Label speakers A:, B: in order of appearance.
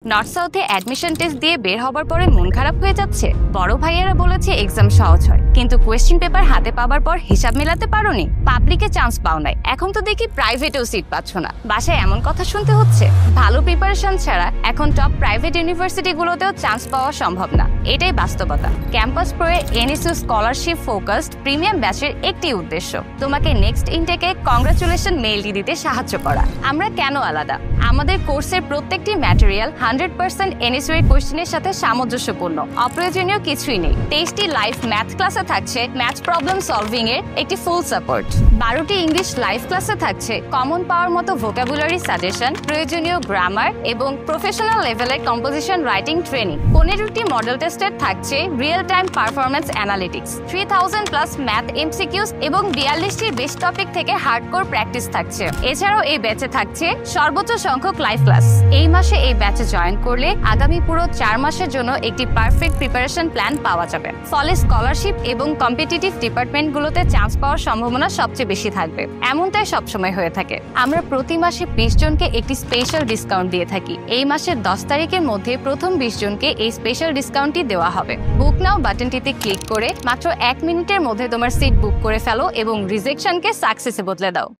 A: North সাউথে admission test দিয়ে বের হবার পরে মন খারাপ হয়ে যাচ্ছে। বড় ভাইয়েরা বলেছে এক্সাম সহজ হয়, কিন্তু কোয়েশ্চেন পেপার হাতে পাবার পর হিসাব মেলাতে পারোনি, পাবলিকে চান্স পাও নাই, এখন তো দেখি প্রাইভেটেও সিট পাচ্ছ না। বাসায় এমন কথা শুনতে হচ্ছে। ভালো প্রিপারেশন ছাড়া এখন টপ প্রাইভেট ইউনিভার্সিটিগুলোতেও চান্স পাওয়া সম্ভব না, এটাই বাস্তবতা। ক্যাম্পাস প্রো এর এনএসইউ স্কলারশিপ ফোকাসড প্রিমিয়াম ব্যাচের একটি উদ্দেশ্য তোমাকে নেক্সট ইনটেকে কংগ্রাচুলেশন মেইলটি দিতে সাহায্য করা। আমরা কেন আলাদা? আমাদের কোর্সের প্রত্যেকটি ম্যাটেরিয়াল 100% এনএসইউ এর কোশ্চেনের সাথে সামঞ্জস্যপূর্ণ, অপ্রয়োজনীয় কিছুই নেই। 23টি লাইভ ম্যাথ ক্লাসে থাকছে ম্যাথ প্রবলেম সলভিং এর একটি ফুল সাপোর্ট। 12টি ইংলিশ লাইভ ক্লাসে থাকছে কমন পাওয়ার মতো ভোকাবুলারি সাজেশন, প্রয়োজনীয় গ্রামার এবং প্রফেশনাল লেভেলের কম্পোজিশন রাইটিং ট্রেনিং। 15টি মডেল টেস্টের থাকছে real time performance analytics. 3000+ math MCQs এবং 42টির বেস্ট টপিক থেকে হার্ডকোর প্র্যাকটিস থাকছে। এছাড়াও এই ব্যাচে থাকছে সর্বোচ্চ সংখ্যক লাইভ ক্লাস। এই মাসে এই ব্যাচে জয়েন করলে আগামী পুরো 4 মাসের জন্য একটি পারফেক্ট প্রিপারেশন প্ল্যান পাওয়া যাবে। ফলে স্কলারশিপ এবং কম্পিটিটিভ ডিপার্টমেন্টগুলোতে চান্স পাওয়ার সম্ভাবনা সবচেয়ে বেশি থাকবে। এমনটাই সবসময় হয়ে থাকে। আমরা প্রতি মাসে 20 জনকে একটি স্পেশাল ডিসকাউন্ট দিয়ে থাকি। এই মাসের 10 তারিখের মধ্যে প্রথম 20 জনকে এই স্পেশাল ডিসকাউন্টটি দেওয়া হবে। বুক নাও বাটনটিতে ক্লিক করে মাত্র 1 মিনিটের মধ্যে তোমার সিট বুক করে ফেলো এবং রিজেকশনকে সাকসেসে বদলে দাও।